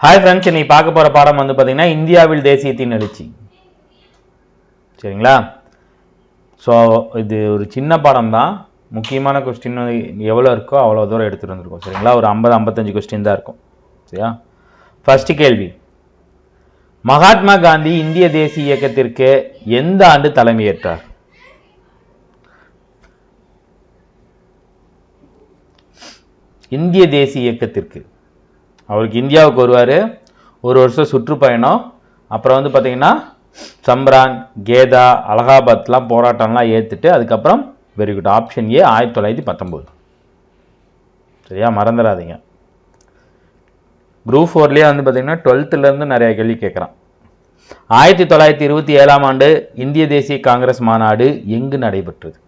Hi friends, இன்னைக்கு பார்க்க போகிற பாடம் வந்து பார்த்தீங்கன்னா இந்தியாவில் தேசியத்தின் எழுச்சி. சரிங்களா? ஸோ இது ஒரு சின்ன பாடம் தான். முக்கியமான கொஸ்டின் எவ்வளோ இருக்கோ அவ்வளோ தூரம் எடுத்துகிட்டு வந்திருக்கோம். சரிங்களா? ஒரு 50-55 கொஸ்டின் தான் இருக்கும். சரியா? ஃபர்ஸ்ட் கேள்வி, மகாத்மா காந்தி இந்திய தேசிய இயக்கத்திற்கு எந்த ஆண்டு தலைமையேற்றார்? இந்திய தேசிய இயக்கத்திற்கு அவருக்கு இந்தியாவுக்கு வருவார், ஒரு வருஷம் சுற்றுப்பயணம், அப்புறம் வந்து பார்த்தீங்கன்னா சம்ரான், கேதா, அலகாபாத்லாம் போராட்டம்லாம் ஏற்றுட்டு அதுக்கப்புறம் வெரி குட் ஆப்ஷன் ஏ 1919. சரியா? மறந்துடாதீங்க. குரூப் 4லேயே வந்து பார்த்தீங்கன்னா 12லேருந்து நிறைய கேள்வி கேட்குறான். 1927ஆம் ஆண்டு இந்திய தேசிய காங்கிரஸ் மாநாடு எங்கு நடைபெற்றது?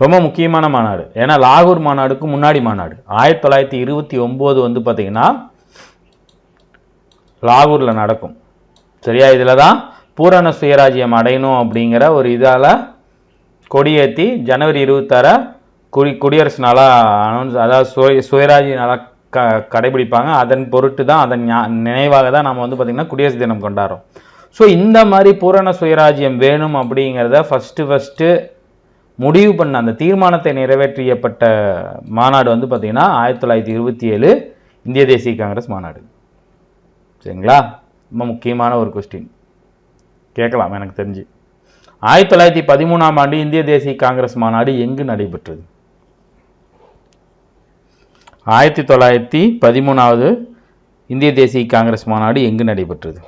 ரொம்ப முக்கியமான மாநாடு. ஏன்னா லாகூர் மாநாடுக்கு முன்னாடி மாநாடு 1929 வந்து பார்த்தீங்கன்னா லாகூரில் நடக்கும். சரியா? இதில் தான் பூரண சுயராஜ்யம் அடையணும் அப்படிங்கிற ஒரு இதால் கொடியேற்றி ஜனவரி 26 குடியரசு நாளாக அனௌன்ஸ், அதாவது சுயராஜ்ய நாளாக கடைபிடிப்பாங்க. அதன் பொருட்டு தான், அதன் நினைவாக தான் நம்ம வந்து பார்த்திங்கன்னா குடியரசு தினம் கொண்டாடுறோம். ஸோ இந்த மாதிரி பூரண சுயராஜ்யம் வேணும் அப்படிங்கிறத ஃபஸ்ட்டு முடிவு பண்ண அந்த தீர்மானத்தை நிறைவேற்றியப்பட்ட மாநாடு வந்து பார்த்தீங்கன்னா 1927 இந்திய தேசிய காங்கிரஸ் மாநாடு. சரிங்களா? ரொம்ப முக்கியமான ஒரு கொஸ்டின் கேட்கலாம் எனக்கு தெரிஞ்சு. 1913ஆம் ஆண்டு இந்திய தேசிய காங்கிரஸ் மாநாடு எங்கு நடைபெற்றது? 1913வது இந்திய தேசிய காங்கிரஸ் மாநாடு எங்கு நடைபெற்றது?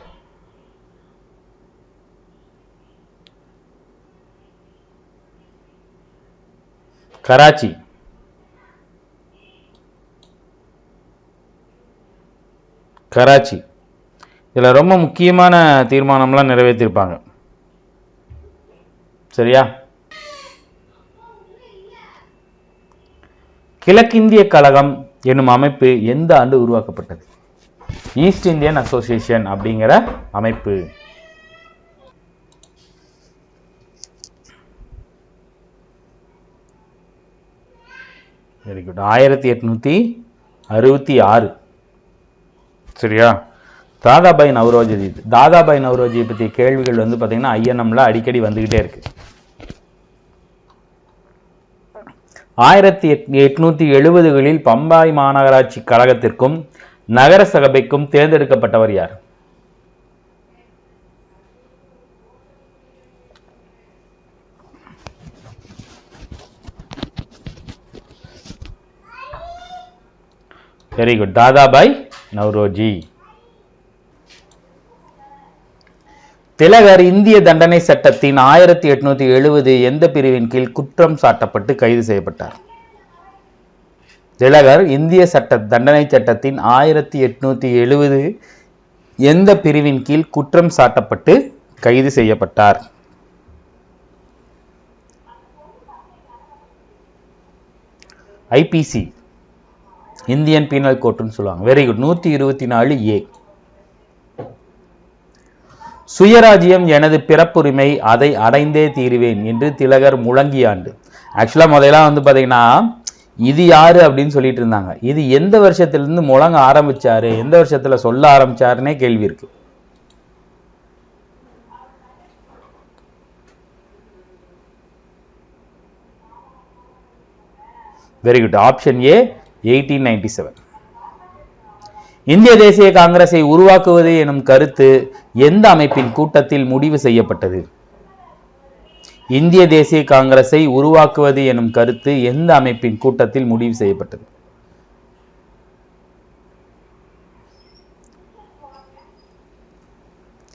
கராச்சி. கராச்சி. இதில் ரொம்ப முக்கியமான தீர்மானம்லாம் நிறைவேற்றிருப்பாங்க. சரியா? கிழக்கிந்திய கழகம் என்னும் அமைப்பு எந்த ஆண்டு உருவாக்கப்பட்டது? ஈஸ்ட் இந்தியன் அசோசியேஷன் அப்படிங்கிற அமைப்பு. Very good. 1866. சரியா? தாதாபாய் நவ்ரோஜியை பற்றிய கேள்விகள் வந்து பார்த்தீங்கன்னா ஐஎன்எம்ல அடிக்கடி வந்துகிட்டே இருக்கு. 1870களில் பம்பாய் மாநகராட்சி கழகத்திற்கும் நகர சபைக்கும் தேர்ந்தெடுக்கப்பட்டவர் யார்? Very good. தாதாபாய் நவ்ரோஜி. திலகர் இந்திய தண்டனை சட்டத்தின் 1870 எந்த பிரிவின் கீழ் குற்றம் சாட்டப்பட்டு கைது செய்யப்பட்டார்? திலகர் இந்திய தண்டனை சட்டத்தின் 1870 எந்த பிரிவின் கீழ் குற்றம் சாட்டப்பட்டு கைது செய்யப்பட்டார்? ஐபிசி, இந்தியன் பீனல் கோட்னு சொல்லுவாங்க. Very good. 124A. சுயராஜ்யம் எனது பிறப்புரிமை, அதை அடைந்தே தீருவேன் என்று திலகர் முழங்கிய ஆண்டு. ஆக்சுவலா முதல்ல வந்து பாத்தீங்கன்னா இது யாரு அப்படின்னு சொல்லிட்டு இருந்தாங்க. இது எந்த வருஷத்திலிருந்து முழங்க ஆரம்பிச்சாரு, எந்த வருஷத்துல சொல்ல ஆரம்பிச்சாருன்னே கேள்வி இருக்கு. Very good. Option A 1897. இந்திய தேசிய காங்கிரஸை உருவாக்குவது எனும் கருத்து எந்த அமைப்பின் கூட்டத்தில் முடிவு செய்யப்பட்டது? இந்திய தேசிய காங்கிரஸை உருவாக்குவது எனும் கருத்து எந்த அமைப்பின் கூட்டத்தில் முடிவு செய்யப்பட்டது?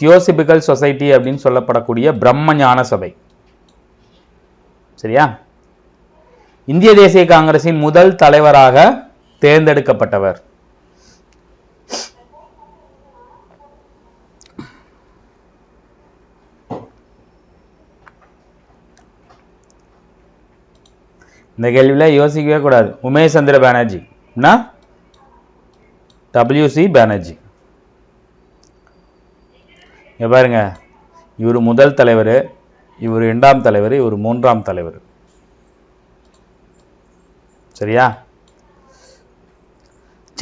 தியோசபிகல் சொசைட்டி அப்படின்னு சொல்லப்படக்கூடிய பிரம்ம ஞான சபை. சரியா? இந்திய தேசிய காங்கிரசின் முதல் தலைவராக தேர்ந்தெடுக்கப்பட்டவர்? இந்த கேள்வியில யோசிக்கவே கூடாது. உமேஷ் சந்திர பானர்ஜி. WC பானர்ஜி. இங்க பாருங்க, இவர் முதல் தலைவர், இவர் 2ஆம் தலைவர், இவர் 3ஆம் தலைவர். சரியா?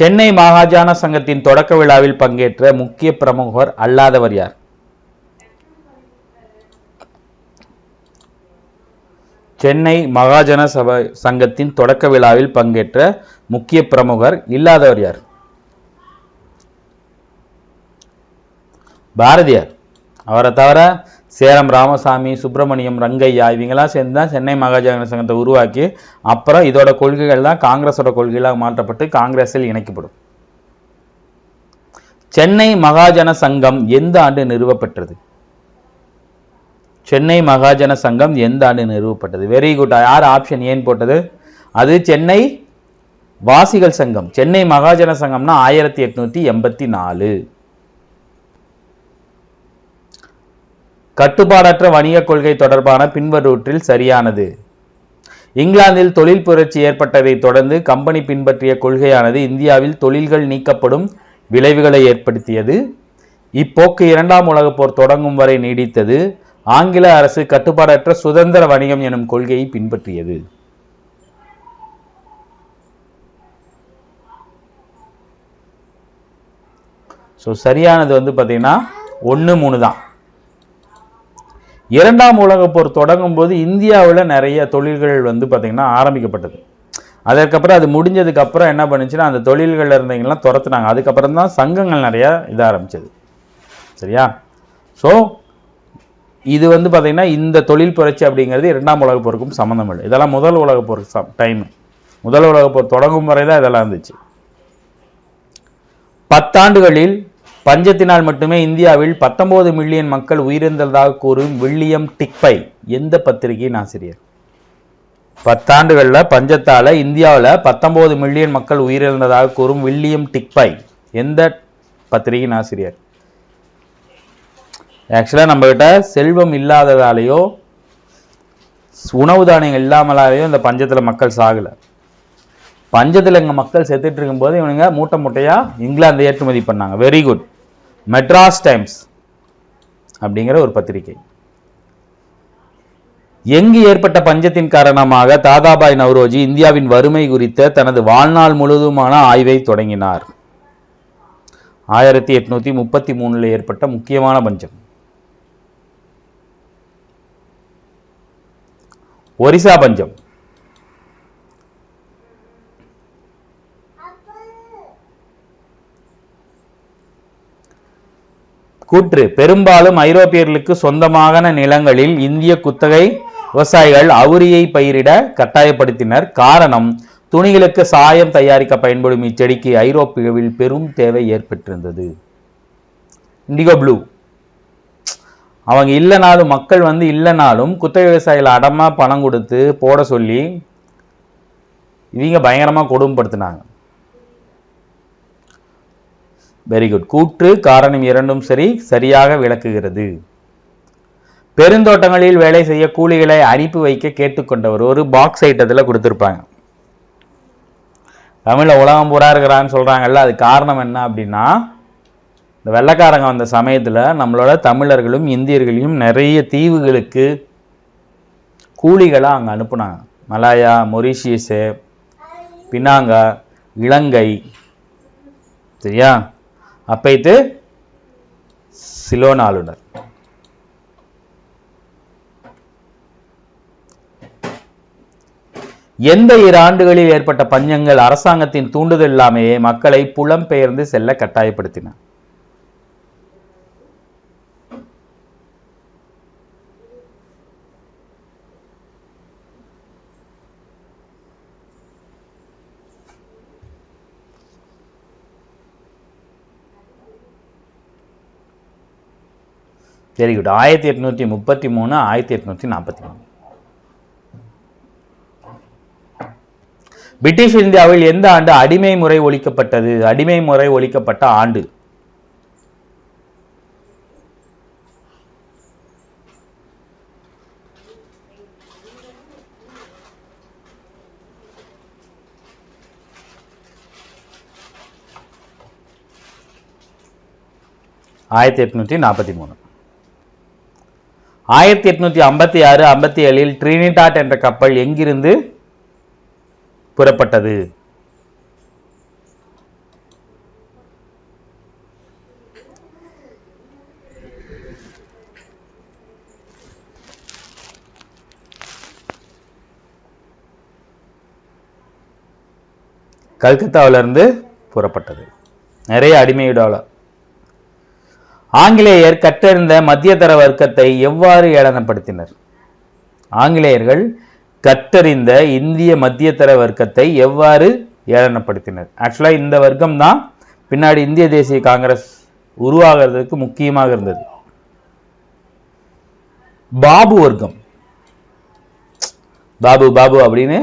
சென்னை மகாஜன சங்கத்தின் தொடக்க விழாவில் பங்கேற்ற முக்கிய பிரமுகர் அல்லாதவர் யார்? சென்னை மகாஜன சங்கத்தின் தொடக்க விழாவில் பங்கேற்ற முக்கிய பிரமுகர் இல்லாதவர் யார்? பாரதியார். அவரை தவிர சேரம் ராமசாமி, சுப்பிரமணியம், ரங்கையா இவங்கெல்லாம் சேர்ந்து தான் சென்னை மகாஜன சங்கத்தை உருவாக்கி அப்புறம் இதோட கொள்கைகள் தான் காங்கிரஸோட கொள்கைகளாக மாற்றப்பட்டு காங்கிரஸில் இணைக்கப்படும். சென்னை மகாஜன சங்கம் எந்த ஆண்டு நிறுவப்பட்டது? சென்னை மகாஜன சங்கம் எந்த ஆண்டு நிறுவப்பட்டது? Very good. யார் ஆப்ஷன் ஏன் போட்டது? அது சென்னை வாசிகள் சங்கம். சென்னை மகாஜன சங்கம்னா 1884. கட்டுப்பாடற்ற வணிக கொள்கை தொடர்பான பின்வருவற்றில் சரியானது. இங்கிலாந்தில் தொழில் புரட்சி ஏற்பட்டதை தொடர்ந்து கம்பெனி பின்பற்றிய கொள்கையானது இந்தியாவில் தொழில்கள் நீக்கப்படும் விளைவுகளை ஏற்படுத்தியது. இப்போக்கு 2ஆம் உலகப் போர் தொடங்கும் வரை நீடித்தது. ஆங்கில அரசு கட்டுப்பாடற்ற சுதந்திர வணிகம் எனும் கொள்கையை பின்பற்றியது. சரியானது பாத்தீங்கன்னா 1, 3 தான். 2ஆம் உலகப் போர் தொடங்கும் போது இந்தியாவில் நிறைய தொழில்கள் பாத்தீங்கன்னா ஆரம்பிக்கப்பட்டது. அதற்கப்புறம் அது முடிஞ்சதுக்கு அப்புறம் என்ன பண்ணுச்சுன்னா அந்த தொழில்கள் இருந்தவங்கெல்லாம் துரத்துனாங்க. அதுக்கப்புறம் தான் சங்கங்கள் நிறைய ஆரம்பிச்சது. சரியா? ஸோ இது பாத்தீங்கன்னா இந்த தொழில் புரட்சி அப்படிங்கிறது 2ஆம் உலகப் போருக்கும் சம்மந்தம் இல்லை. இதெல்லாம் முதல் உலகப் போர் டைம். முதல் உலகப் போர் தொடங்கும் வரை தான் இதெல்லாம் இருந்துச்சு. 10 ஆண்டுகளில் பஞ்சத்தினால் மட்டுமே இந்தியாவில் 19 மில்லியன் மக்கள் உயிரிழந்ததாக கூறும் வில்லியம் டிக்பை எந்த பத்திரிகையின் ஆசிரியர்? 10 ஆண்டுகளில் பஞ்சத்தால இந்தியாவில் 19 மில்லியன் மக்கள் உயிரிழந்ததாக கூறும் வில்லியம் டிக்பை எந்த பத்திரிகையின் ஆசிரியர்? ஆக்சுவலா நம்ம கிட்ட செல்வம் இல்லாததாலேயோ உணவு தானியங்கள் இல்லாமலாலேயோ இந்த பஞ்சத்துல மக்கள் சாகல. பஞ்சத்துல இங்க மக்கள் செத்துட்டு இருக்கும்போது இவனுங்க மூட்டை மூட்டையா இங்கிலாந்து ஏற்றுமதி பண்ணாங்க. Very good. மெட்ராஸ் டைம்ஸ் அப்படிங்கிற ஒரு பத்திரிகை. எங்கு ஏற்பட்ட பஞ்சத்தின் காரணமாக தாதாபாய் நவ்ரோஜி இந்தியாவின் வறுமை குறித்த தனது வாழ்நாள் முழுவதுமான ஆய்வை தொடங்கினார்? 1833 ஏற்பட்ட முக்கியமான பஞ்சம். ஒரிசா பஞ்சம். கூற்று: பெரும்பாலும் ஐரோப்பியர்களுக்கு சொந்தமான நிலங்களில் இந்திய குத்தகை விவசாயிகள் அவுரியை பயிரிட கட்டாயப்படுத்தினர். காரணம், துணிகளுக்கு சாயம் தயாரிக்க பயன்படும் இச்செடிக்கு ஐரோப்பியாவில் பெரும் தேவை ஏற்பட்டிருந்தது. Indigo blue. அவங்க இல்லைனாலும் மக்கள் இல்லைனாலும் குத்தகை விவசாயிகள் அடமா பணம் கொடுத்து போட சொல்லி இவங்க பயங்கரமா கொடுமைப்படுத்தினாங்க. Very good. கூற்று காரணம் இரண்டும் சரியாக விளக்குகிறது. பெருந்தோட்டங்களில் வேலை செய்ய கூலிகளை அனுப்பி வைக்க கேட்டுக்கொண்டவர். ஒரு பாக்ஸ் ஐட்டத்தில் கொடுத்துருப்பாங்க. தமிழ்ல உலகம் பூரா இருக்கிறான்னு சொல்றாங்கல்ல, அது காரணம் என்ன அப்படின்னா இந்த வெள்ளைக்காரங்க வந்த சமயத்துல நம்மளோட தமிழர்களும் இந்தியர்களையும் நிறைய தீவுகளுக்கு கூலிகளை அங்க அனுப்புனாங்க. மலாயா, மொரிஷியஸ், பினாங்கா, இலங்கை. சரியா? அப்பைத்து சிலோன் ஆளுநர். எந்த 2 ஆண்டுகளில் ஏற்பட்ட பஞ்சங்கள் அரசாங்கத்தின் தூண்டுதல் இல்லாமையே மக்களை புலம்பெயர்ந்து செல்ல கட்டாயப்படுத்தின? Very good. 1833, 1843. பிரிட்டிஷ் இந்தியாவில் எந்த ஆண்டு அடிமை முறை ஒழிக்கப்பட்டது? அடிமை முறை ஒழிக்கப்பட்ட ஆண்டு. ஆயிரத்தி 1843. 1856-57 ட்ரினிடாட் என்ற கப்பல் எங்கிருந்து புறப்பட்டது? கல்கத்தாவிலிருந்து புறப்பட்டது. நிறைய அடிமையிடாளர். ஆங்கிலேயர் கற்றறிந்த மத்தியதர வர்க்கத்தை எவ்வாறு ஏளனப்படுத்தினர்? ஆங்கிலேயர்கள் கற்றறிந்த இந்திய மத்தியதர வர்க்கத்தை எவ்வாறு ஏளனப்படுத்தினர்? ஆக்சுவலா இந்த வர்க்கம் தான் பின்னாடி இந்திய தேசிய காங்கிரஸ் உருவாகிறதுக்கு முக்கியமாக இருந்தது. பாபு வர்க்கம், பாபு பாபு அப்படின்னு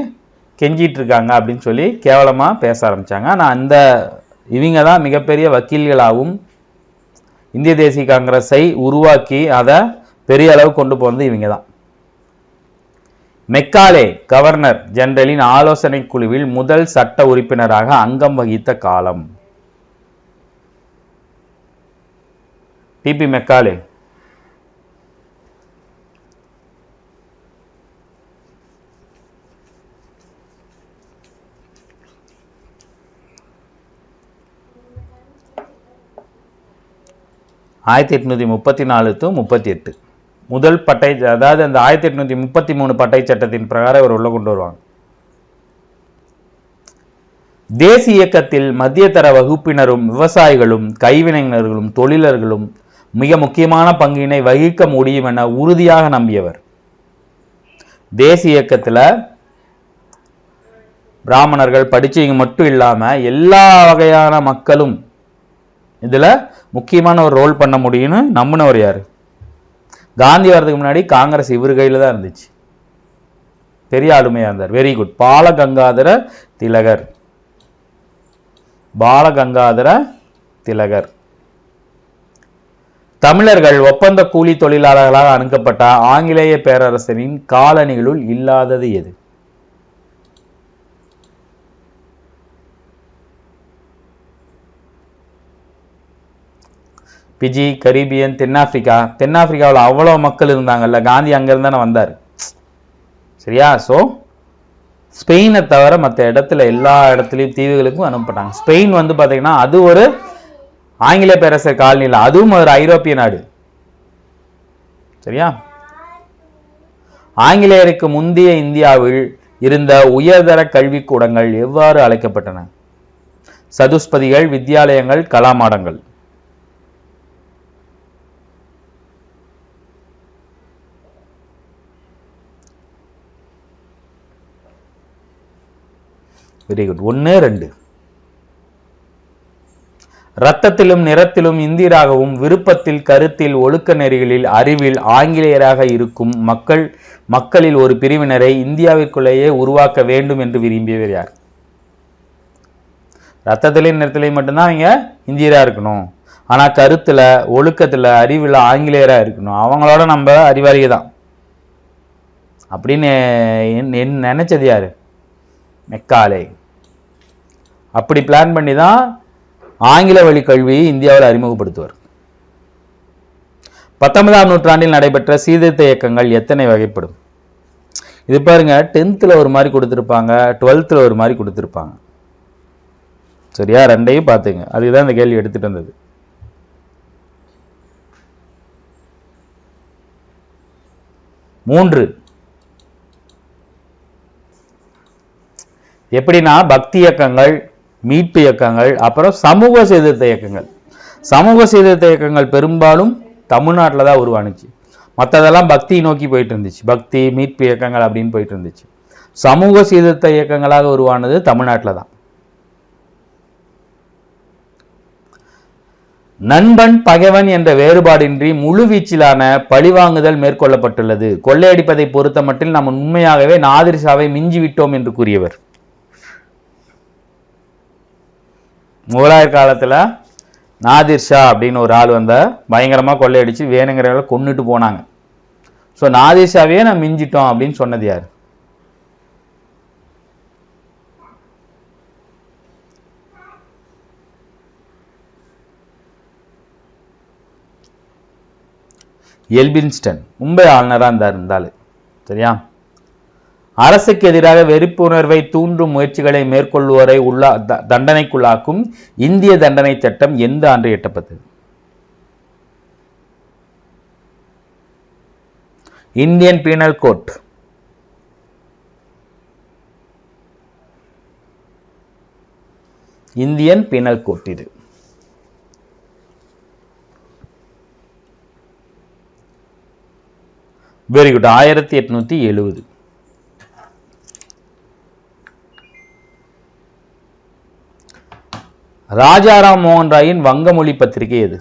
கெஞ்சிட்டு இருக்காங்க அப்படின்னு சொல்லி கேவலமா பேச ஆரம்பிச்சாங்க. ஆனா அந்த இவங்க தான் மிகப்பெரிய வக்கீல்களாகவும் இந்திய தேசிய காங்கிரஸை உருவாக்கி அதை பெரிய அளவு கொண்டு போனது இவங்க தான். மெக்காலே கவர்னர் ஜெனரலின் ஆலோசனை குழுவில் முதல் சட்ட உறுப்பினராக அங்கம் வகித்த காலம்? DP Macaulay. ஆயிரத்தி 1834-38 முதல் பட்டை, அதாவது அந்த 1833 பட்டை சட்டத்தின் பிரகாரம் இவர் உள்ள கொண்டு வருவாங்க. தேசிய இயக்கத்தில் மத்தியதர வகுப்பினரும் விவசாயிகளும் கைவினைஞர்களும் தொழிலர்களும் மிக முக்கியமான பங்கினை வகிக்க முடியும் என உறுதியாக நம்பியவர். தேசிய இயக்கத்தில் பிராமணர்கள் படிச்சவங்க மட்டும் இல்லாம எல்லா வகையான மக்களும் இதுல முக்கியமான ஒரு ரோல் பண்ண முடியும்னு நம்பினவர் யாரு? காந்தி வரதுக்கு முன்னாடி காங்கிரஸ் இவர் கையில தான் இருந்துச்சு. பெரிய ஆளுமையா இருந்தார். Very good. பாலகங்காதர திலகர். பாலகங்காதர திலகர். தமிழர்கள் ஒப்பந்த கூலி தொழிலாளர்களாக அணுகப்பட்ட ஆங்கிலேய பேரரசரின் காலனிகளுள் இல்லாதது எது? பிஜி, கரீபியன், தென்னாப்பிரிக்கா. தென்னாப்பிரிக்காவில் அவ்வளோ மக்கள் இருந்தாங்கல்ல, காந்தி அங்கிருந்தானே வந்தார். சரியா? ஸோ ஸ்பெயினை தவிர மற்ற இடத்துல எல்லா இடத்துலையும் தீவுகளுக்கும் அனுப்பப்பட்டாங்க. ஸ்பெயின் வந்து பார்த்தீங்கன்னா அது ஒரு ஆங்கில பேரரசர் காலனி இல்லை, அதுவும் ஒரு ஐரோப்பிய நாடு. சரியா? ஆங்கிலேயருக்கு முந்தைய இந்தியாவில் இருந்த உயர்தர கல்விக்கூடங்கள் எவ்வாறு அழைக்கப்பட்டன? சதுஷ்பதிகள், வித்யாலயங்கள், கலாமாடங்கள். Very good. 1, 2. இரத்தத்திலும் நிறத்திலும் இந்தியராகவும் விருப்பத்தில் கருத்தில் ஒழுக்க நெறிகளில் அறிவில் ஆங்கிலேயராக இருக்கும் மக்களில் ஒரு பிரிவினரை இந்தியாவிற்குள்ளேயே உருவாக்க வேண்டும் என்று விரும்பியவர் யார்? ரத்தத்திலையும் நிறத்திலையும் மட்டும்தான் அவங்க இந்தியரா இருக்கணும், ஆனா கருத்துல ஒழுக்கத்துல அறிவில் ஆங்கிலேயரா இருக்கணும், அவங்களோட நம்ம அறிவாளிக தான் அப்படின்னு நினைச்சது யாரு? மெக்காலே. அப்படி பிளான் பண்ணி தான் ஆங்கில வழி கல்வியை இந்தியாவில் அறிமுகப்படுத்துவார். 19ஆம் நூற்றாண்டில் நடைபெற்ற சீர்திருத்த இயக்கங்கள் எத்தனை வகைப்படும்? இது பாருங்க, 10th ஒரு மாதிரி கொடுத்திருப்பாங்க, 12th ஒரு மாதிரி கொடுத்திருப்பாங்க. சரியா? ரெண்டையும் பார்த்துங்க. அதுதான் இந்த கேள்வி எடுத்துட்டு வந்தது. மூன்று. எப்படின்னா பக்தி இயக்கங்கள், மீட்பு இயக்கங்கள், அப்புறம் சமூக சீர்திருத்த இயக்கங்கள். சமூக சீர்திருத்த இயக்கங்கள் பெரும்பாலும் தமிழ்நாட்டில் தான் உருவானுச்சு. மற்றதெல்லாம் பக்தி நோக்கி போயிட்டு இருந்துச்சு. பக்தி, மீட்பு இயக்கங்கள் அப்படின்னு போயிட்டு இருந்துச்சு. சமூக சீர்திருத்த இயக்கங்களாக உருவானது தமிழ்நாட்டில் தான். நண்பன் பகைவன் என்ற வேறுபாடின்றி முழு வீச்சிலான பழிவாங்குதல் மேற்கொள்ளப்பட்டுள்ளது. கொள்ளையடிப்பதை பொறுத்த மட்டில் நாம் உண்மையாகவே நாதிர் ஷாவை மிஞ்சிவிட்டோம் என்று கூறியவர். முகலாயர் காலத்துல நாதிர் ஷா அப்படின்னு ஒரு ஆள் வந்த பயங்கரமா கொள்ளையடிச்சு வேணுங்கிறவங்களை கொன்னுட்டு போனாங்க. ஸோ நாதிர் ஷாவையே நான் மிஞ்சிட்டோம் அப்படின்னு சொன்னது யார்? எல்பின்ஸ்டன் மும்பை ஆளுநராக இருந்தாலும். சரியா? அரசுக்கு எதிராக வெறுப்புணர்வை தூண்டும் முயற்சிகளை மேற்கொள்வோரை தண்டனைக்குள்ளாக்கும் இந்திய தண்டனை சட்டம் எந்த ஆண்டு இயற்றப்பட்டது? Indian penal code. Indian penal code இது. Very good. 1870. ராஜாராம் மோகன் ராயின் வங்கமொழி பத்திரிகை எது?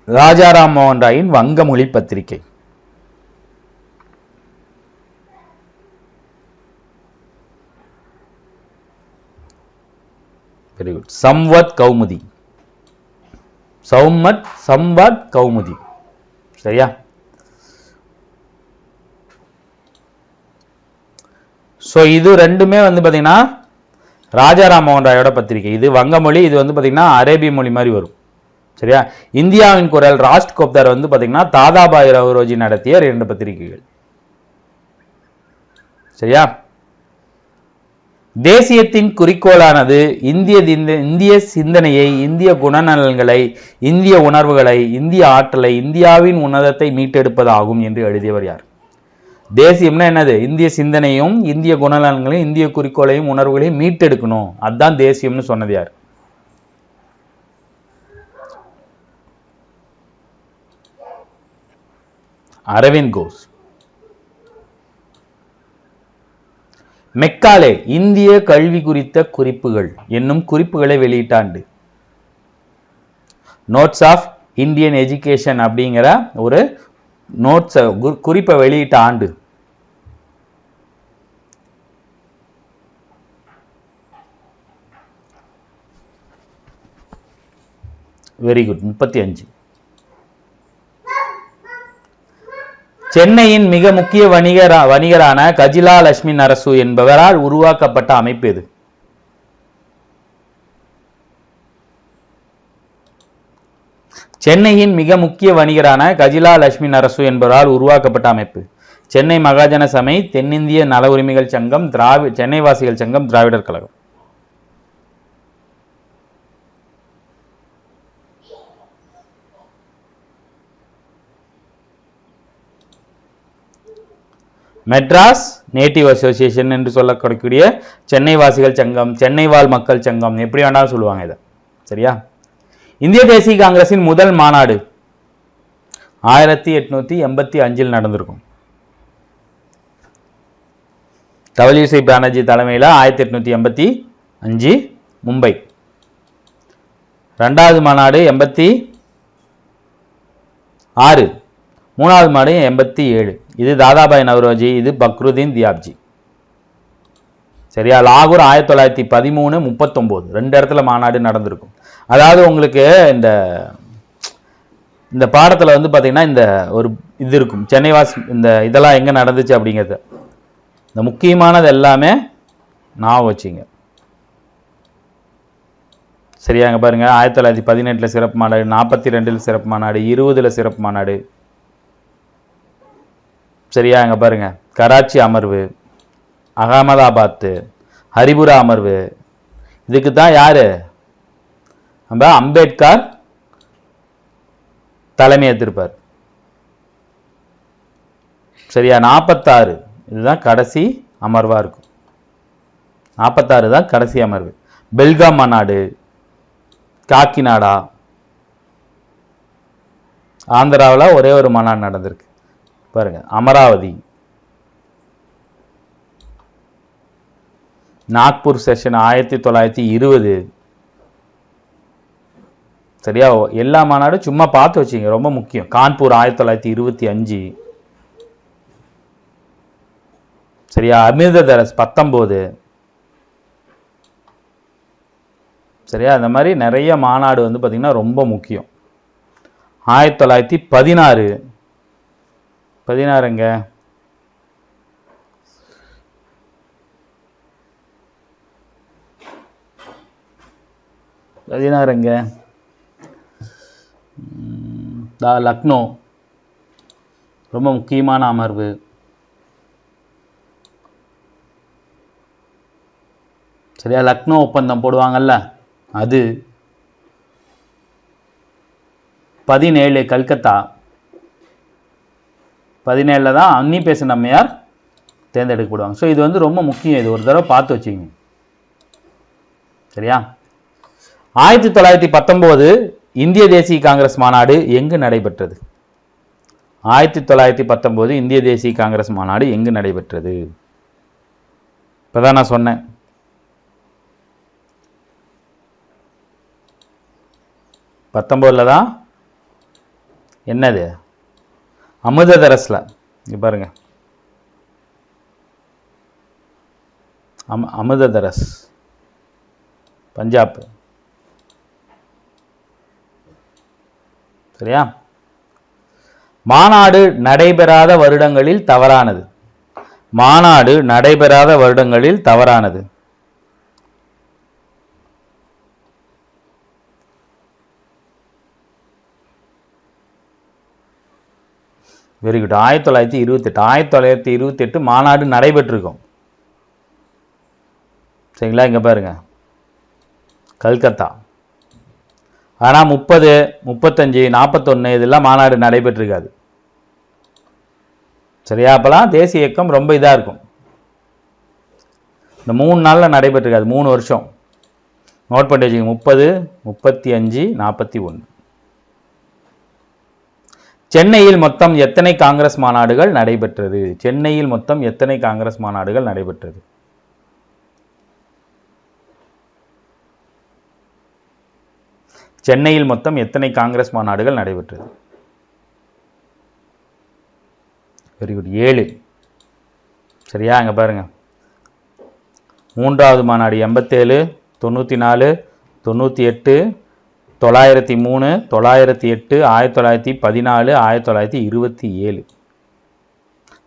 ராஜாராம் மோகன் ராயின் வங்கமொழி பத்திரிகை. Very good. சம்வத் கௌமுதி. சம்வத் கௌமுதி. சரியா? சோ இது ரெண்டுமே பாத்தீங்கன்னா ராஜாராம் மோகன் ராயோட பத்திரிகை. இது வங்கமொழி, இது பாத்தீங்கன்னா அரேபிய மொழி மாதிரி வரும். சரியா? இந்தியாவின் குரல் ராஷ்ட் கோப்தார் பாத்தீங்கன்னா தாதாபாய் நவ்ரோஜி நடத்திய 2 பத்திரிகைகள். சரியா? தேசியத்தின் குறிக்கோளானது இந்திய சிந்தனையை, இந்திய குணநலன்களை, இந்திய உணர்வுகளை, இந்திய ஆற்றலை, இந்தியாவின் உன்னதத்தை மீட்டெடுப்பதாகும் என்று எழுதியவர் யார்? தேசியம்னா என்னது? இந்திய சிந்தனையும், இந்திய குணநலன்களையும், இந்திய குறிக்கோளையும், உணர்வுகளையும் மீட்டெடுக்கணும். அதுதான் தேசியம்னு சொன்னது யார்? அரவிந்த் கோஷ். மெக்காலே இந்திய கல்வி குறித்த குறிப்புகள் என்னும் குறிப்புகளை வெளியிட்ட ஆண்டு? நோட்ஸ் ஆஃப் இந்தியன் எஜுகேஷன் அப்படிங்கிற ஒரு நோட்ஸ் குறிப்பை வெளியிட்ட ஆண்டு? Very good. 35. சென்னையின் மிக முக்கிய வணிகரான கஜிலா லட்சுமி நரசு என்பவரால் உருவாக்கப்பட்ட அமைப்பு எது? சென்னையின் மிக முக்கிய வணிகரான கஜிலா லட்சுமி நரசு என்பவரால் உருவாக்கப்பட்ட அமைப்பு? சென்னை மகாஜன சபை, தென்னிந்திய நல உரிமைகள் சங்கம், சென்னை வாசிகள் சங்கம், திராவிடர் கழகம். மெட்ராஸ் நேட்டிவ் அசோசியேஷன் என்று சொல்லக்கூடிய சென்னை வாசிகள் சங்கம், சென்னை வாழ் மக்கள் சங்கம், எப்படி வேணாலும் சொல்லுவாங்க இதை. சரியா? இந்திய தேசிய காங்கிரசின் முதல் மாநாடு 1885 நடந்திருக்கும். WC பானர்ஜி தலைமையில் 1885 மும்பை. 2வது மாநாடு 86. 3வது மாநாடு 87. இது தாதாபாய் நவ்ரோஜி, இது பக்ருதீன் தியாப்ஜி. சரியா? லாகூர் 1913, 39 2 இடத்துல மாநாடு நடந்திருக்கும். அதாவது உங்களுக்கு இந்த பாடத்துல பாத்தீங்கன்னா இந்த ஒரு இது இருக்கும், சென்னை இந்த இதெல்லாம் எங்க நடந்துச்சு அப்படிங்கிறது, இந்த முக்கியமானது எல்லாமே நான் வச்சுங்க. சரியாங்க? பாருங்க, 1918 சிறப்பு மாநாடு, 42 சிறப்பு மாநாடு, 20 சிறப்பு மாநாடு. சரியாங்க? பாருங்க, கராச்சி அமர்வு, அகமதாபாத், ஹரிபுரா அமர்வு. இதுக்கு தான் யாரு? நம்ம அம்பேத்கர் தலைமை ஏற்றிருப்பார். சரியா? 46 இதுதான் கடைசி அமர்வா இருக்கும். 46 தான் கடைசி அமர்வு. பெல்காம் மாநாடு, காக்கிநாடா, ஆந்திராவில் ஒரே ஒரு மாநாடு நடந்திருக்கு பாருங்க, அமராவதி. நாக்பூர் செஷன் 1920. சரியா? எல்லா மாநாடும் சும்மா பார்த்து வச்சுங்க, ரொம்ப முக்கியம். கான்பூர் 1925. சரியா? அமிர்தசரஸ் 19. சரியா? அந்த மாதிரி நிறைய மாநாடு பார்த்தீங்கன்னா ரொம்ப முக்கியம். 1916. 16ங்க 16ங்க லக்னோ ரொம்ப முக்கியமான அமர்வு. சரியா, லக்னோ ஒப்பந்தம் போடுவாங்கல்ல அது. 17 கல்கத்தா. 17 தான் அன்னி பெசன்ட் அம்மையார் தேர்ந்தெடுக்கப்படுவாங்க. ஸோ இது வந்து ரொம்ப முக்கியம், இது ஒரு தடவை பார்த்து வச்சுக்கோங்க. சரியா, 1919 இந்திய தேசிய காங்கிரஸ் மாநாடு எங்கு நடைபெற்றது? 1919 இந்திய தேசிய காங்கிரஸ் மாநாடு எங்கு நடைபெற்றது? இப்பதான் நான் சொன்னேன். 19 தான். என்னது? அமிர்தசரஸ்ல. இங்க பாருங்க, அமிர்தசரஸ், பஞ்சாப். சரியா, மாநாடு நடைபெறாத வருடங்களில் தவறானது. மாநாடு நடைபெறாத வருடங்களில் தவறானது. Very good. 1928. 1928 மாநாடு நடைபெற்றிருக்கும். சரிங்களா, இங்க பாருங்க கல்கத்தா. ஆனா 30, 35, 41 இதெல்லாம் மாநாடு நடைபெற்றிருக்காது. சரியா, அப்பெல்லாம் தேசிய இயக்கம் ரொம்ப இதா இருக்கும். இந்த 3 நாள்ல நடைபெற்றிருக்காது, 3 வருஷம். நோட் பண்ணி வச்சுக்கோங்க. 30, 35, 41. சென்னையில் மொத்தம் எத்தனை காங்கிரஸ் மாநாடுகள் நடைபெற்றது? சென்னையில் மொத்தம் எத்தனை காங்கிரஸ் மாநாடுகள் நடைபெற்றது? சென்னையில் மொத்தம் எத்தனை காங்கிரஸ் மாநாடுகள் நடைபெற்றது? Very good, 7. சரியா, அங்க பாருங்க. 3வது மாநாடு 87, 94, 98, 903, 908, 1914, 1927.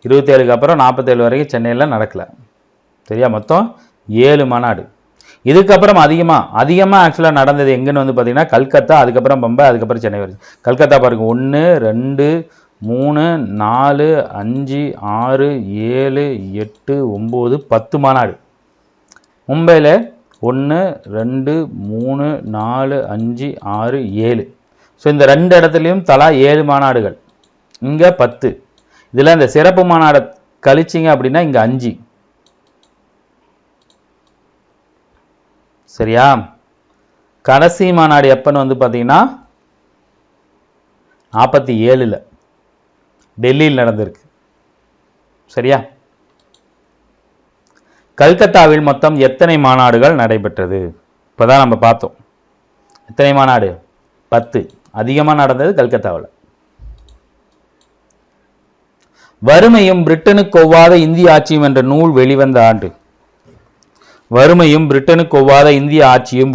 27க்கு அப்புறம் 47 வரைக்கும் சென்னையில் நடக்கல. சரியா, மொத்தம் 7 மாநாடு. இதுக்கப்புறம் அதிகமாக ஆக்சுவலாக நடந்தது எங்கன்னு வந்து பார்த்தீங்கன்னா கல்கத்தா, அதுக்கப்புறம் பம்பை, அதுக்கப்புறம் சென்னை வருது. கல்கத்தா பாருங்க, 1, 2, 3, 4, 5, 6, 7, 8, 9, 10 மாநாடு. மும்பையில் 1, 2, 3, 4, 5, 6, 7. ஸோ இந்த 2 இடத்துலையும் தலா 7 மாநாடுகள். இங்கே 10. இதில் இந்த சிறப்பு மாநாடு கழிச்சிங்க அப்படின்னா இங்கே 5. சரியா, கடைசி மாநாடு எப்பன்னு வந்து பார்த்தீங்கன்னா 47ல் டெல்லியில் நடந்திருக்கு. சரியா, கல்கத்தாவில் மொத்தம் எத்தனை மாநாடுகள் நடைபெற்றது? இப்போதான் நம்ம பார்த்தோம். எத்தனை மாநாடு? 10. அதிகமாக நடந்தது கல்கத்தாவில். வறுமையும் பிரிட்டனுக்கு ஒவ்வாத இந்திய ஆட்சியும் என்ற நூல் வெளிவந்த ஆண்டு. வறுமையும் பிரிட்டனுக்கு ஒவ்வாத இந்திய ஆட்சியும்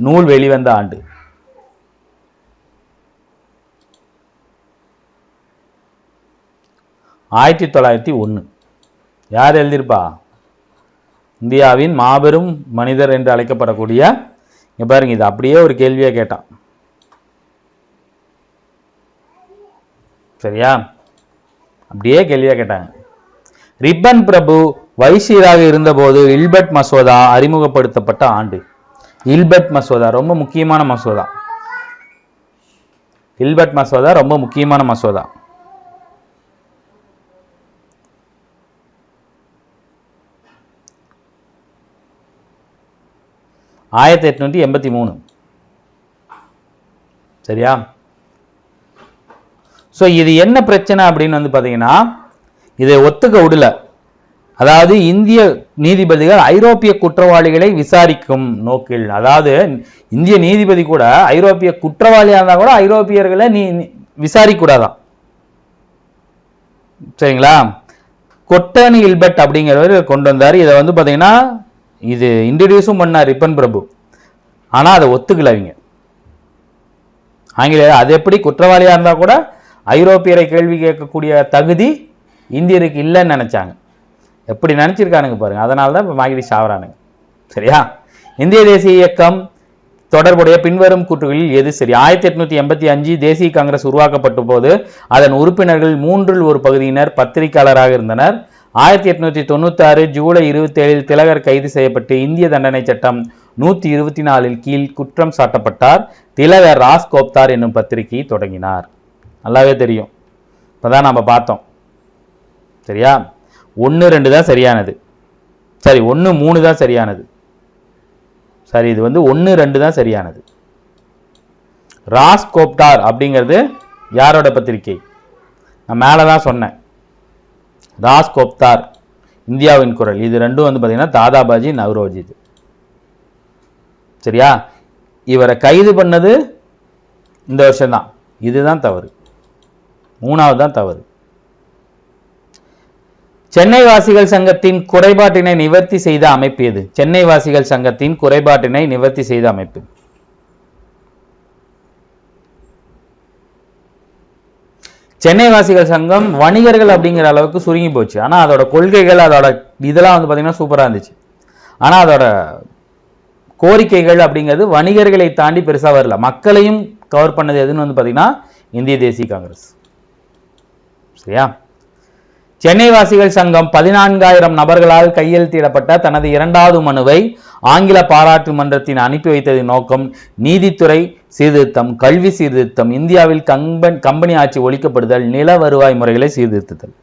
நூல் வெளிவந்த ஆண்டு. ஆயிரத்தி 1901. யார் எழுதியிருப்பா? இந்தியாவின் மாபெரும் மனிதர் என்று அழைக்கப்படக்கூடிய, இங்க பாருங்க, இது அப்படியே ஒரு கேள்வியா கேட்டான். சரியா, அப்படியே கேள்வியா கேட்டாங்க. ரிப்பன் பிரபு வைசியராக இருந்தபோது இல்பர்ட் மசோதா அறிமுகப்படுத்தப்பட்ட ஆண்டு. இல்பர்ட் மசோதா ரொம்ப முக்கியமான மசோதா. இல்பர்ட் மசோதா ரொம்ப முக்கியமான மசோதா. ஆயிரத்தி 1883. சரியா, ஸோ இது என்ன பிரச்சனை அப்படின்னு வந்து பார்த்தீங்கன்னா, இதை ஒத்துக்க விடல. அதாவது இந்திய நீதிபதிகள் ஐரோப்பிய குற்றவாளிகளை விசாரிக்கும் நோக்கில், அதாவது இந்திய நீதிபதி கூட ஐரோப்பிய குற்றவாளியாக இருந்தால் கூட ஐரோப்பியர்களை விசாரிக்க கூடாதான். சரிங்களா, கொட்டனி இல்பர்ட் அப்படிங்கிறவர் கொண்டு வந்தார். இதை வந்து பார்த்தீங்கன்னா இது இன்ட்ரடியூஸும் பண்ணார் ரிப்பன் பிரபு. ஆனால் அதை ஒத்துக்கல அவங்க ஆங்கிலேயர். அது எப்படி குற்றவாளியாக இருந்தால் கூட ஐரோப்பியரை கேள்வி கேட்கக்கூடிய தகுதி இந்தியருக்கு இல்லைன்னு நினைச்சாங்க. எப்படி நினைச்சிருக்கானுங்க பாருங்க. அதனால தான் இப்போ மாகிடி சாவறானுங்க. சரியா, இந்திய தேசிய இயக்கம் தொடர்புடைய பின்வரும் கூற்றுகளில் எது சரி? 1885 தேசிய காங்கிரஸ் உருவாக்கப்பட்ட போது அதன் உறுப்பினர்கள் 1/3 பகுதியினர் பத்திரிகையாளராக இருந்தனர். 1896 ஜூலை 27 திலகர் கைது செய்யப்பட்டு இந்திய தண்டனை சட்டம் 124 கீழ் குற்றம் சாட்டப்பட்டார். திலகர் ராஸ்கோப்தார் என்னும் பத்திரிகையை தொடங்கினார். நல்லாவே தெரியும், இப்பதான் நம்ம பார்த்தோம். சரியா? 1, 2 தான் சரியானது. சரி, 1, 3 தான் சரியானது. சரி, இது 1, 2 தான் சரியானது. ராஸ்கோப்டார் அப்படிங்கிறது யாரோட பத்திரிகை? நான் மேலே தான் சொன்னேன். ராஸ்கோப்தார் இந்தியாவின் குரல், இது ரெண்டும் பார்த்தீங்கன்னா தாதாபாஜி நவ்ரோஜி. இது சரியா? இவரை கைது பண்ணது இந்த வருஷம்தான். இதுதான் தவறு. 3வது தான் தவறு. சென்னை வாசிகள் சங்கத்தின் குறைபாட்டினை நிவர்த்தி செய்த அமைப்பு எது? சென்னை வாசிகள் சங்கத்தின் குறைபாட்டினை நிவர்த்தி செய்த அமைப்பு சென்னை வாசிகள் சங்கம் வணிகர்கள் அப்படிங்கிற அளவுக்கு சுருங்கி போச்சு. ஆனா அதோட கொள்கைகள், அதோட இதெல்லாம் பார்த்தீங்கன்னா சூப்பரா இருந்துச்சு. ஆனா அதோட கோரிக்கைகள் அப்படிங்கிறது வணிகர்களை தாண்டி பெருசா வரல. மக்களையும் கவர் பண்ணது எதுன்னு பார்த்தீங்கன்னா இந்திய தேசிய காங்கிரஸ். சரியா? சென்னை வாசிகள் சங்கம் 14,000 நபர்களால் கையெழுத்திடப்பட்ட தனது 2வது மனுவை ஆங்கில பாராட்டு மன்றத்தின் அனுப்பி வைத்ததின் நோக்கம் நீதித்துறை சீர்திருத்தம், கல்வி சீர்திருத்தம், இந்தியாவில் கம்பெனி ஆட்சி ஒழிக்கப்படுதல், நில வருவாய் முறைகளை சீர்திருத்துதல்.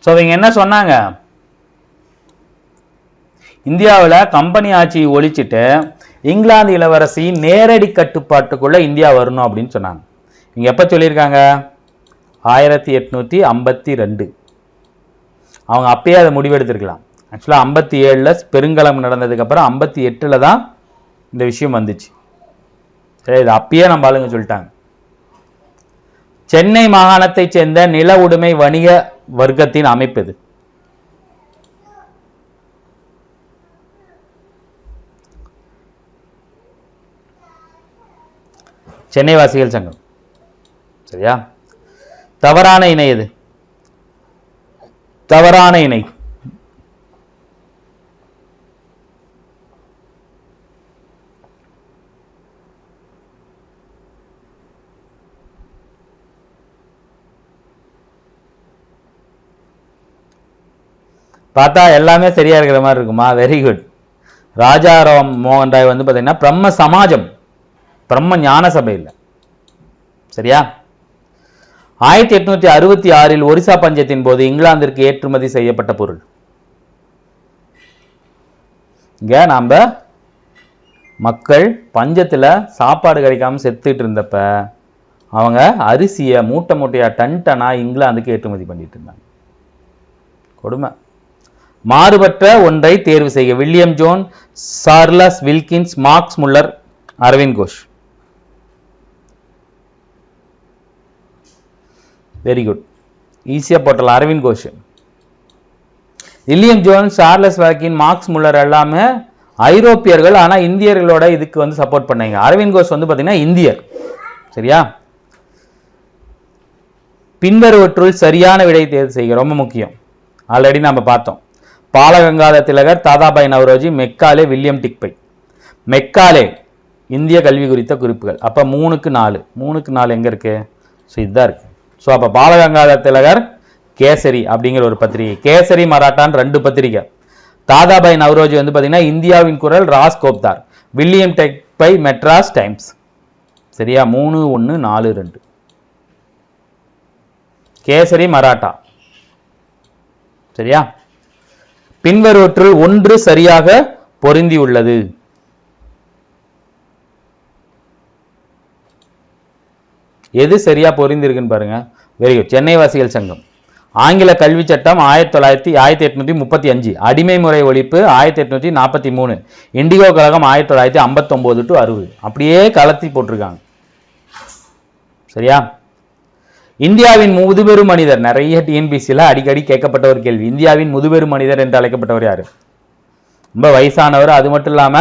இவங்க என்ன சொன்னாங்க? இந்தியாவில் கம்பெனி ஆட்சியை ஒழிச்சிட்டு இங்கிலாந்து இளவரசியின் நேரடி கட்டுப்பாட்டுக்குள்ள இந்தியா வரணும் அப்படின்னு சொன்னாங்க. இங்க எப்ப சொல்லியிருக்காங்க? 1852. அவங்க அப்பயே அதை முடிவெடுத்திருக்கலாம். ஆக்சுவலா 57ல பெருங்கலம் நடந்ததுக்கு அப்புறம் 58ல தான் இந்த விஷயம் வந்துச்சு. சரி, இது அப்பயே நம்ம ஆளுங்க சொல்லிட்டாங்க. சென்னை மாகாணத்தை சேர்ந்த நில உடைமை வணிக வர்க்கத்தின் அமைப்பு இது. சென்னை வாசிகள் சங்கம். சரியா? தவறான இணை எது? தவறான இணை பார்த்தா எல்லாமே சரியா இருக்கிற மாதிரி இருக்குமா? Very good. ராஜாராம் மோகன் ராய் பார்த்தீங்கன்னா பிரம்ம சமாஜம், பிரம்ம ஞான சபை இல்லை. சரியா? 1866 ஒரிசா பஞ்சத்தின் போது இங்கிலாந்திற்கு ஏற்றுமதி செய்யப்பட்ட பொருள். இங்க நாம மக்கள் பஞ்சத்துல சாப்பாடு கிடைக்காம செத்துட்டு இருந்தப்ப அவங்க அரிசியை மூட்டை மூட்டையா டன் டனா இங்கிலாந்துக்கு ஏற்றுமதி பண்ணிட்டு இருந்தாங்க. கொடுமை. மாறுபட்ட ஒன்றை தேர்வு செய்ய. William Jones, Charles Wilkins, Max Muller, Aurobindo Ghosh. Very good, ஈஸியா போட்டலாம். Aurobindo Ghosh. William Jones, Charles Wilkin, Max Muller எல்லாமே ஐரோப்பியர்கள். ஆனா இந்தியர்களோட இதுக்கு சப்போர்ட் பண்ணாங்க. அரவிந்த் கோஷ் பாத்தீங்கன்னா இந்தியர். சரியா? பின்வருவற்றுள் சரியான விடை தேர்வு செய்ய. ரொம்ப முக்கியம். ஆல்ரெடி நாம பார்த்தோம். Balagangadhara Tilak, Dadabhai Naoroji, Macaulay, William Digby. Macaulay இந்திய கல்வி குறித்த குறிப்புகள். அப்ப 3க்கு 4. 3க்கு 4 எங்க இருக்கு? இதுதான் இருக்கு. ஸோ அப்ப பாலகங்காதர திலகர் கேசரி அப்படிங்கிற ஒரு பத்திரிகை, கேசரி மராட்டான் 2 பத்திரிகை. தாதாபாய் நவ்ரோஜி பாத்தீங்கன்னா இந்தியாவின் குரல், ராஸ்கோப்தார், வில்லியம் டிக்பை மெட்ராஸ் டைம்ஸ். சரியா? 3, 1, 4, 2. கேசரி மராட்டா. சரியா? பின்வருவற்றுள் ஒன்று சரியாக பொருந்தியுள்ளது. எது சரியா பொருந்திருக்குன்னு பாருங்க. Very good. சென்னை வாசிகள் சங்கம். ஆங்கில கல்வி சட்டம் 1835. அடிமை முறை ஒழிப்பு 1843. Indigo Kazhagam 1959 to 60. அப்படியே கலத்தி போட்டிருக்காங்க. சரியா? இந்தியாவின் முதுபெரும் மனிதர். நிறைய டிஎன்பிசில அடிக்கடி கேட்கப்பட்ட ஒரு கேள்வி. இந்தியாவின் முதுபெரும் மனிதர் என்று அழைக்கப்பட்டவர் யாரு? ரொம்ப வயசானவர். அது மட்டும் இல்லாம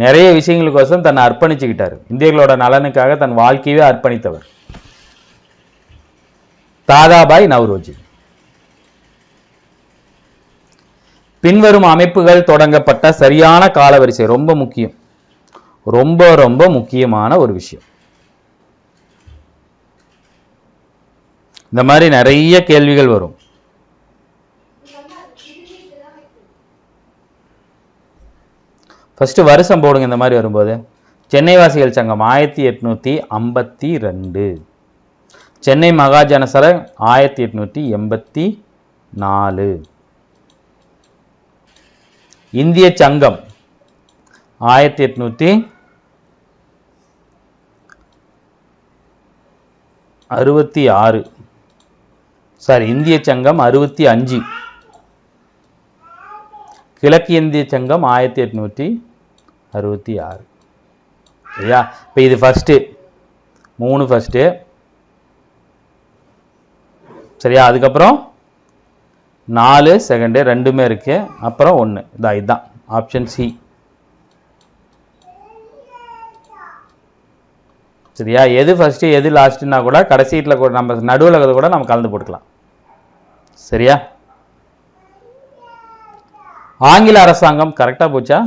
நிறைய விஷயங்களுக்கோசம் தன்னை அர்ப்பணிச்சுக்கிட்டாரு. இந்தியர்களோட நலனுக்காக தன் வாழ்க்கையவே அர்ப்பணித்தவர். தாதாபாய் நவ்ரோஜி. பின்வரும் அமைப்புகள் தொடங்கப்பட்ட சரியான காலவரிசை ரொம்ப முக்கியம், ரொம்ப ரொம்ப முக்கியமான ஒரு விஷயம். இந்த மாதிரி நிறைய கேள்விகள் வரும். ஃபர்ஸ்ட் வருஷம் போடுங்க. இந்த மாதிரி வரும்போது சென்னை வாசிகள் சங்கம் 1852, சென்னை மகாஜனசபை 1884, இந்திய சங்கம் 1866, சாரி இந்திய சங்கம் 65, கிழக்கு இந்திய சங்கம் 1866. சரியா? இப்போ இது ஃபர்ஸ்ட் 3 ஃபர்ஸ்ட். சரியா? அதுக்கப்புறம் 4 செகண்ட், ரெண்டுமே இருக்கு, அப்புறம் 1. இதுதான் ஆப்ஷன் சி. சரியா? எது ஃபர்ஸ்ட் எது லாஸ்ட்னா கூட கடைசியில் கூட நம்ம நடுவில் கூட நம்ம கலந்து போட்டுக்கலாம். சரியா? ஆங்கில அரசாங்கம் கரெக்டா போச்சா?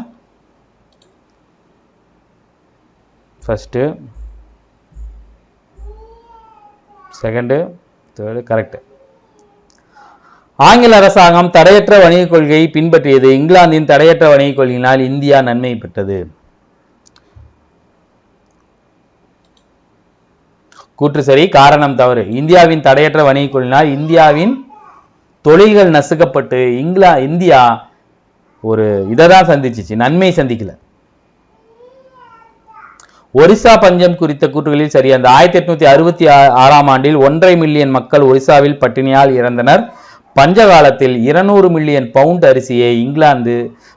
First second third correct. ஆங்கில அரசாங்கம் தடையற்ற வணிக கொள்கையை பின்பற்றியது. இங்கிலாந்தின் தடையற்ற வணிக கொள்கையினால் இந்தியா நன்மை பெற்றது. கூற்று சரி, காரணம் தவறு. இந்தியாவின் தடையற்ற வணிக கொள்கையினால் இந்தியாவின் தொழில்கள் நசுக்கப்பட்டு இந்தியா ஒரு இதைதான் சந்திச்சிச்சு, நன்மை சந்திக்கல. ஒரிசா பஞ்சம் குறித்த கூற்றுகளில் சரி. அந்த 1866 ஆண்டில் 1.5 மில்லியன் மக்கள் ஒரிசாவில் பட்டினியால் இறந்தனர். பஞ்ச காலத்தில் 200 மில்லியன் பவுண்ட் அரிசியை இங்கிலாந்து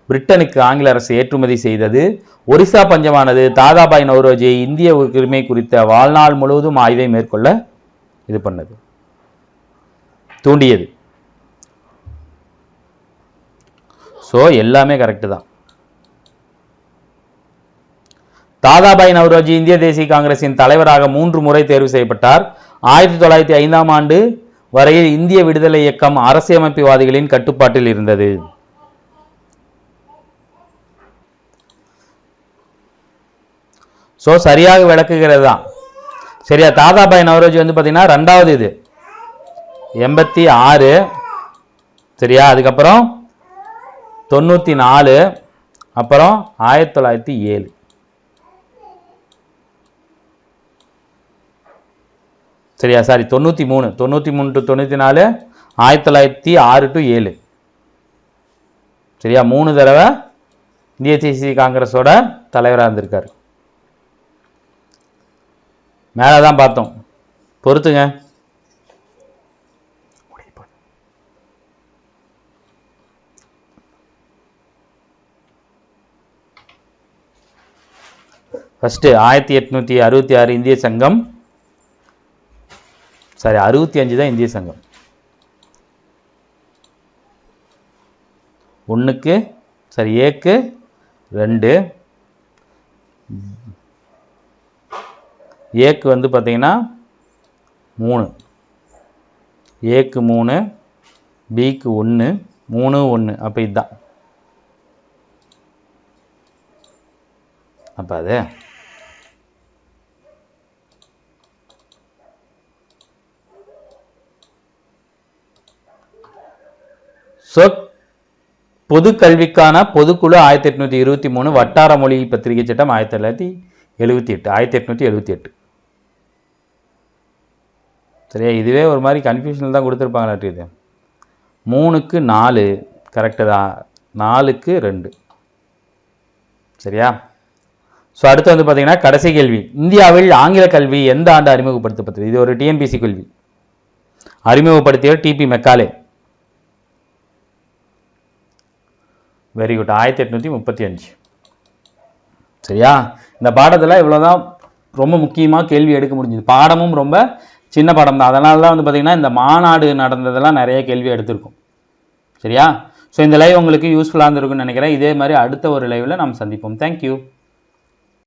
பிரிட்டனுக்கு ஆங்கில அரசு ஏற்றுமதி செய்தது. ஒரிசா பஞ்சமானது தாதாபாய் நவ்ரோஜியை இந்திய உரிமை குறித்த வாழ்நாள் முழுவதும் ஆய்வை மேற்கொள்ள இது பண்ணது, தூண்டியது. ஸோ எல்லாமே கரெக்டு தான். தாதாபாய் நவ்ரோஜி இந்திய தேசிய காங்கிரசின் தலைவராக 3 முறை தேர்வு செய்யப்பட்டார். 1905ஆம் ஆண்டு வரையில் இந்திய விடுதலை இயக்கம் அரசியலமைப்புவாதிகளின் கட்டுப்பாட்டில் இருந்தது. ஸோ சரியாக விளக்குகிறது தான். சரியா? தாதாபாய் நவ்ரோஜி பார்த்தீங்கன்னா 2வது இது 86. சரியா? அதுக்கப்புறம் 94, அப்புறம் 1907. சரியா? Sorry 93 to 94, 1906 to 7. சரியா? 3 தடவை இந்திய தேசிய காங்கிரஸோட தலைவராக இருந்திருக்காரு. மேலதான் பார்த்தோம், பொறுத்துங்க. ஃபர்ஸ்ட் 1866 இந்திய சங்கம், சாரி 65 தான் இந்திய சங்கம். 1க்கு சரி ஏக்கு 2, ஏக்கு பார்த்தீங்கன்னா 3, ஏக்கு 3, பிக்கு 1, 3 1. அப்போ இதுதான். அப்போ அது பொது கல்விக்கான பொதுக்குழு 1823, வட்டார மொழி பத்திரிகை சட்டம் 1878. சரியா? இதுவே ஒரு மாதிரி கன்ஃபியூஷன் தான் கொடுத்துருப்பாங்களாட்டு. இது 3க்கு 4 கரெக்டு தான், 4க்கு 2. சரியா? ஸோ அடுத்து பார்த்தீங்கன்னா கடைசி கேள்வி. இந்தியாவில் ஆங்கில கல்வி எந்த ஆண்டு அறிமுகப்படுத்தப்பட்டது? இது ஒரு டிஎன்பிசி கேள்வி. அறிமுகப்படுத்தியவர் டிபி மெக்காலே. Very good, 1835. சரியா? இந்த பாடத்தில் இவ்வளோதான் ரொம்ப முக்கியமாக கேள்வி எடுக்க முடிஞ்சது. பாடமும் ரொம்ப சின்ன பாடம் தான், அதனால தான் பார்த்தீங்கன்னா இந்த மாநாடு நடந்ததெல்லாம் நிறைய கேள்வி எடுத்திருக்கும். சரியா? ஸோ இந்த லைவ் உங்களுக்கு யூஸ்ஃபுல்லாக இருந்திருக்குன்னு நினைக்கிறேன். இதே மாதிரி அடுத்த ஒரு லைவில் நம்ம சந்திப்போம். தேங்க்யூ.